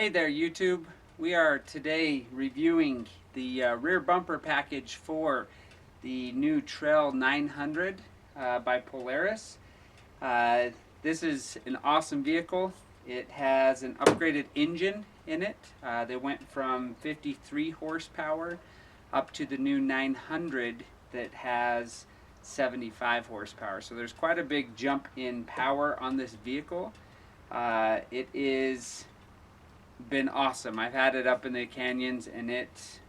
Hey there YouTube, we are today reviewing the rear bumper package for the new Trail 900 by Polaris. This is an awesome vehicle. It has an upgraded engine in it. They went from 53 horsepower up to the new 900 that has 75 horsepower. So there's quite a big jump in power on this vehicle. It is been awesome. I've had it up in the canyons and it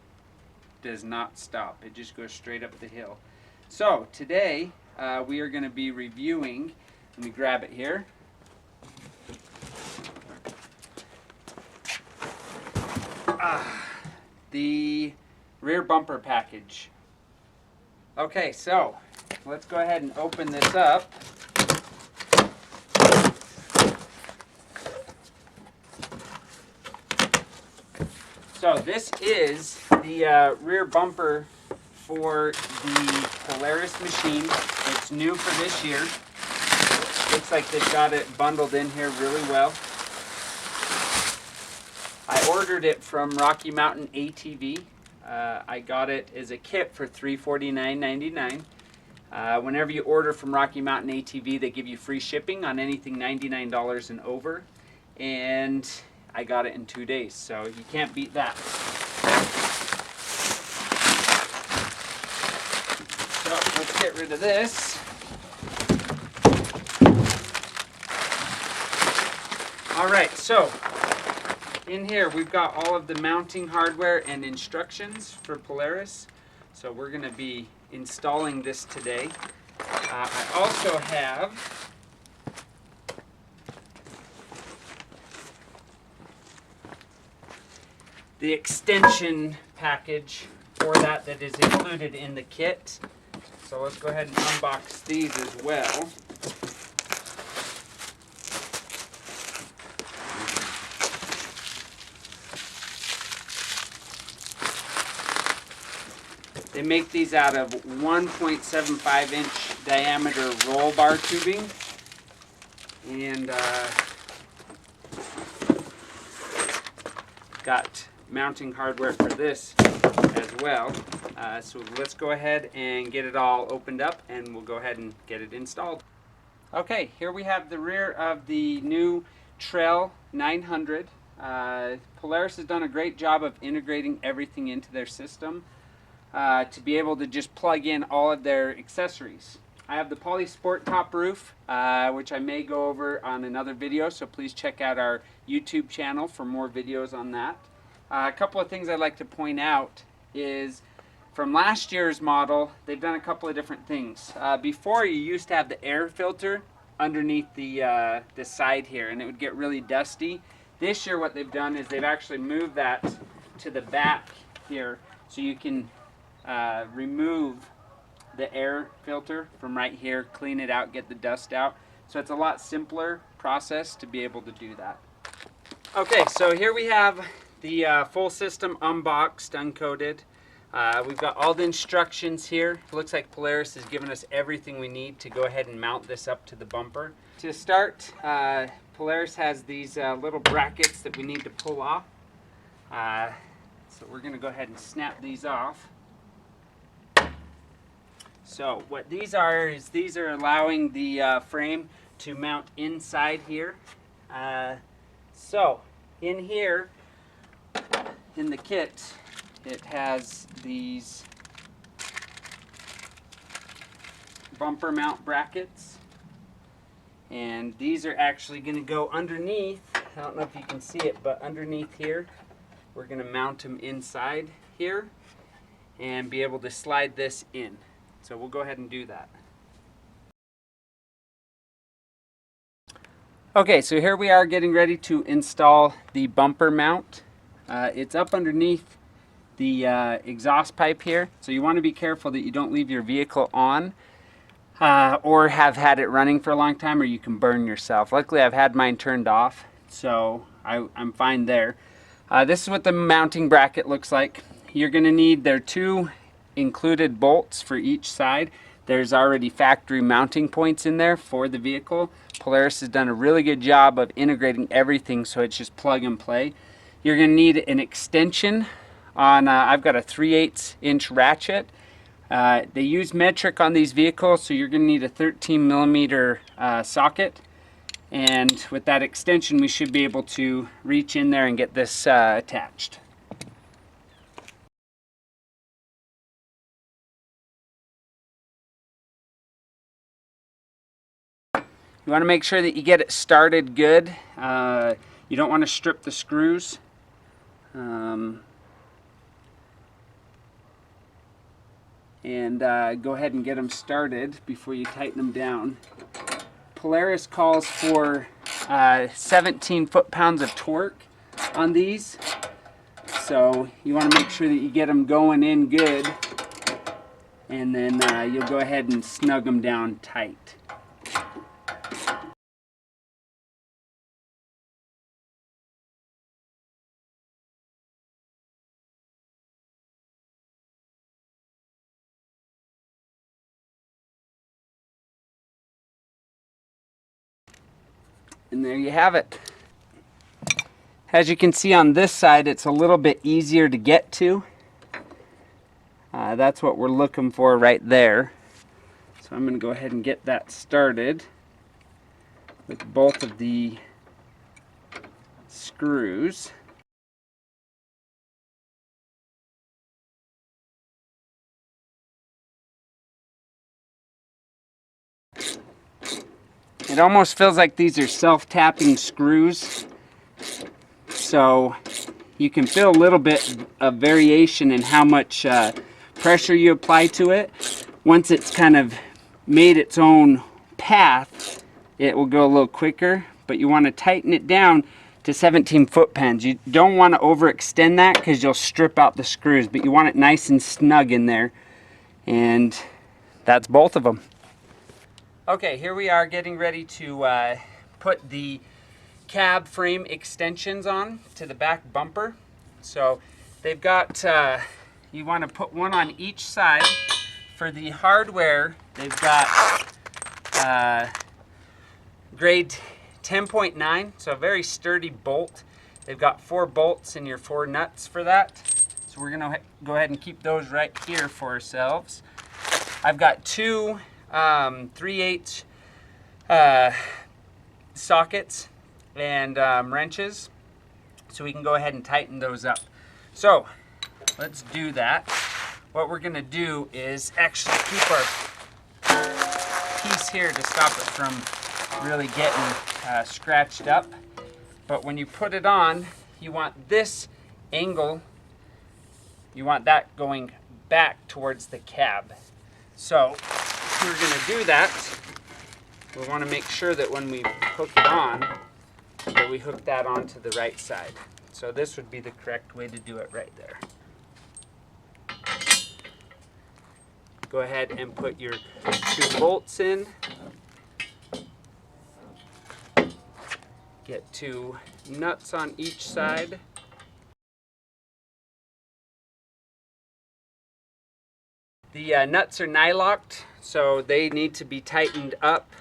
does not stop. It just goes straight up the hill. So today we are going to be reviewing, let me grab it here. The rear bumper package. Okay, so let's go ahead and open this up. So this is the rear bumper for the Polaris machine. It's new for this year. Looks like they've got it bundled in here really well. I ordered it from Rocky Mountain ATV. I got it as a kit for $349.99. Whenever you order from Rocky Mountain ATV, they give you free shipping on anything $99 and over. And I got it in 2 days, so you can't beat that. So let's get rid of this. All right, so in here we've got all of the mounting hardware and instructions for Polaris. So we're going to be installing this today. I also have the extension package for that is included in the kit. So let's go ahead and unbox these as well. They make these out of 1.75 inch diameter roll bar tubing. And got mounting hardware for this as well. So let's go ahead and get it all opened up and we'll go ahead and get it installed. Okay, here we have the rear of the new Trail 900. Polaris has done a great job of integrating everything into their system to be able to just plug in all of their accessories. I have the Poly Sport top roof, which I may go over on another video, so please check out our YouTube channel for more videos on that. A couple of things I'd like to point out is from last year's model, they've done a couple of different things. Before, you used to have the air filter underneath the side here, and it would get really dusty. This year what they've done is they've actually moved that to the back here, so you can remove the air filter from right here, clean it out, get the dust out. So it's a lot simpler process to be able to do that. Okay, so here we have the full system unboxed, uncoated. We've got all the instructions here. It looks like Polaris has given us everything we need to go ahead and mount this up to the bumper. To start, Polaris has these little brackets that we need to pull off. So we're going to go ahead and snap these off. So what these are is these are allowing the frame to mount inside here. So in here, in the kit, it has these bumper mount brackets. And these are actually going to go underneath. I don't know if you can see it, but underneath here, we're going to mount them inside here and be able to slide this in. So we'll go ahead and do that. Okay, so here we are getting ready to install the bumper mount. It's up underneath the exhaust pipe here, so you want to be careful that you don't leave your vehicle on or have had it running for a long time, or you can burn yourself. Luckily I've had mine turned off, so I'm fine there. This is what the mounting bracket looks like. You're going to need their two included bolts for each side. There's already factory mounting points in there for the vehicle. Polaris has done a really good job of integrating everything so it's just plug and play. You're going to need an extension on, I've got a 3/8 inch ratchet. They use metric on these vehicles, so you're going to need a 13 millimeter socket. And with that extension, we should be able to reach in there and get this attached. You want to make sure that you get it started good. You don't want to strip the screws. And go ahead and get them started before you tighten them down. Polaris calls for 17 foot-pounds of torque on these. So you want to make sure that you get them going in good, and then you'll go ahead and snug them down tight. And there you have it. As you can see on this side, it's a little bit easier to get to. That's what we're looking for right there. So I'm going to go ahead and get that started with both of the screws. It almost feels like these are self-tapping screws, so you can feel a little bit of variation in how much pressure you apply to it. Once it's kind of made its own path, it will go a little quicker, but you want to tighten it down to 17 foot-pounds. You don't want to overextend that because you'll strip out the screws, but you want it nice and snug in there, and that's both of them. Okay, here we are getting ready to put the cab frame extensions on to the back bumper. So they've got, you want to put one on each side. For the hardware, they've got grade 10.9, so a very sturdy bolt. They've got 4 bolts and your 4 nuts for that. So we're gonna go ahead and keep those right here for ourselves. I've got 2 3/8 sockets and wrenches, so we can go ahead and tighten those up. So let's do that. What we're gonna do is actually keep our piece here to stop it from really getting scratched up. But when you put it on, you want this angle, you want that going back towards the cab. So if we're going to do that, we want to make sure that when we hook it on, that we hook that onto the right side. So this would be the correct way to do it right there. Go ahead and put your 2 bolts in. Get 2 nuts on each side. The nuts are nylocked, so they need to be tightened up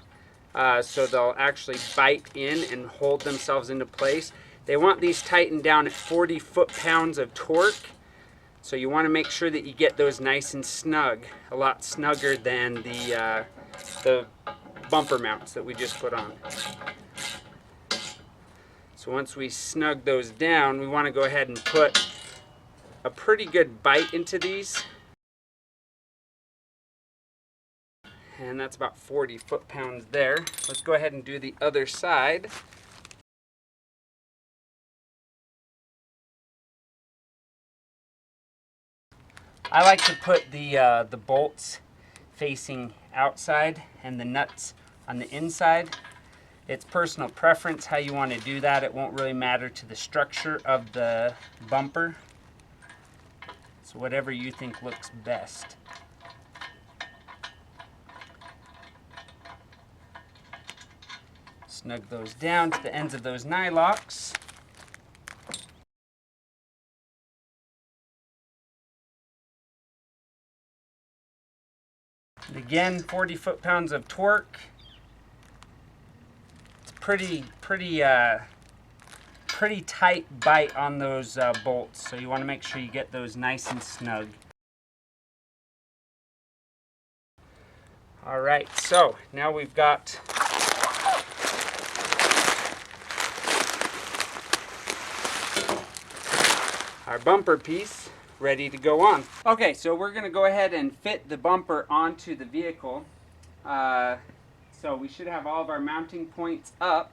so they'll actually bite in and hold themselves into place. They want these tightened down at 40 foot-pounds of torque, so you want to make sure that you get those nice and snug, a lot snugger than the bumper mounts that we just put on. So once we snug those down, we want to go ahead and put a pretty good bite into these. And that's about 40 foot-pounds there. Let's go ahead and do the other side. I like to put the bolts facing outside and the nuts on the inside. It's personal preference how you want to do that. It won't really matter to the structure of the bumper. So whatever you think looks best. Snug those down to the ends of those nylocks. And again, 40 foot-pounds of torque. It's pretty pretty tight bite on those bolts, so you want to make sure you get those nice and snug. All right, so now we've got our bumper piece ready to go on. Okay, so we're going to go ahead and fit the bumper onto the vehicle. So we should have all of our mounting points up.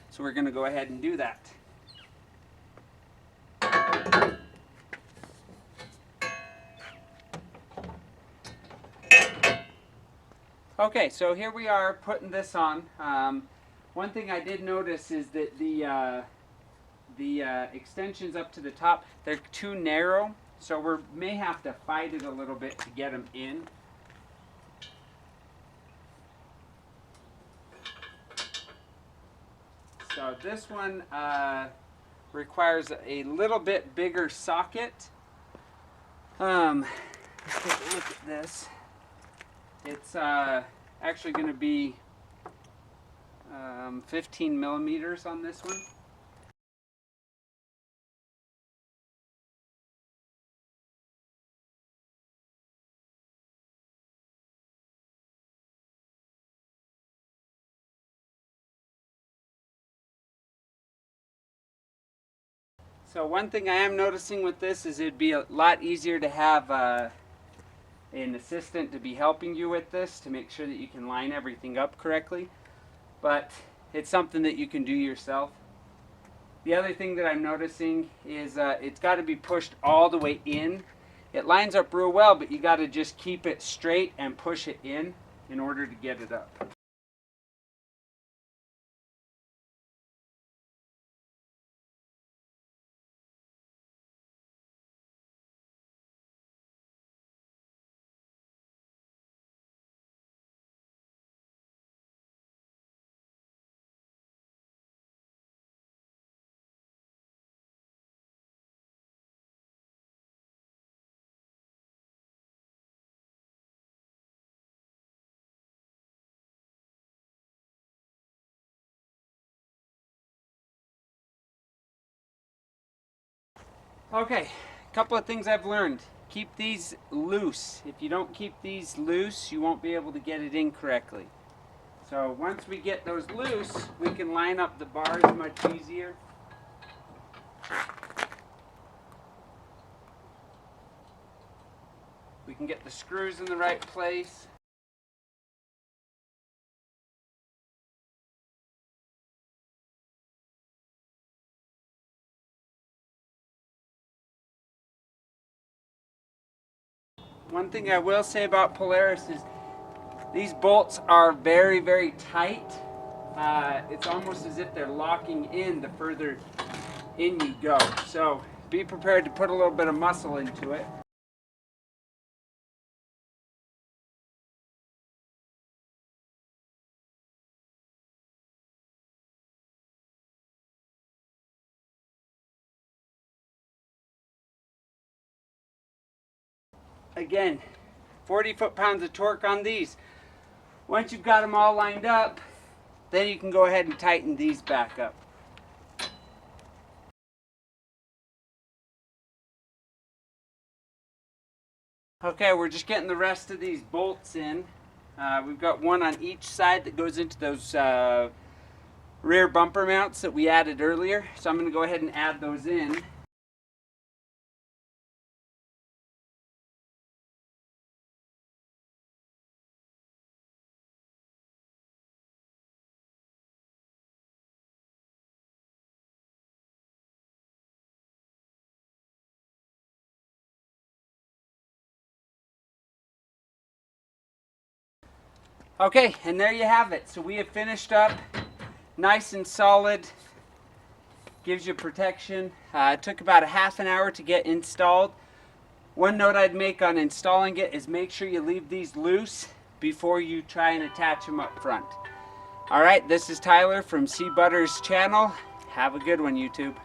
So we're going to go ahead and do that. Okay, so here we are putting this on. One thing I did notice is that the extensions up to the top, they're too narrow, so we may have to fight it a little bit to get them in. So this one requires a little bit bigger socket. Let's take a look at this. It's actually going to be 15 millimeters on this one. So one thing I am noticing with this is it'd be a lot easier to have an assistant to be helping you with this to make sure that you can line everything up correctly. But it's something that you can do yourself. The other thing that I'm noticing is it's got to be pushed all the way in. It lines up real well, but you got to just keep it straight and push it in order to get it up. Okay, a couple of things I've learned. Keep these loose. If you don't keep these loose, you won't be able to get it in correctly. So once we get those loose, we can line up the bars much easier. We can get the screws in the right place. One thing I will say about Polaris is these bolts are very, very tight. It's almost as if they're locking in the further in you go. So be prepared to put a little bit of muscle into it. Again, 40 foot-pounds of torque on these. Once you've got them all lined up, then you can go ahead and tighten these back up. Okay, we're just getting the rest of these bolts in. We've got one on each side that goes into those rear bumper mounts that we added earlier. So I'm going to go ahead and add those in. Okay, and there you have it. So we have finished up nice and solid. Gives you protection. It took about a half an hour to get installed. One note I'd make on installing it is make sure you leave these loose before you try and attach them up front. Alright, this is Tyler from Sea Butter's channel. Have a good one, YouTube.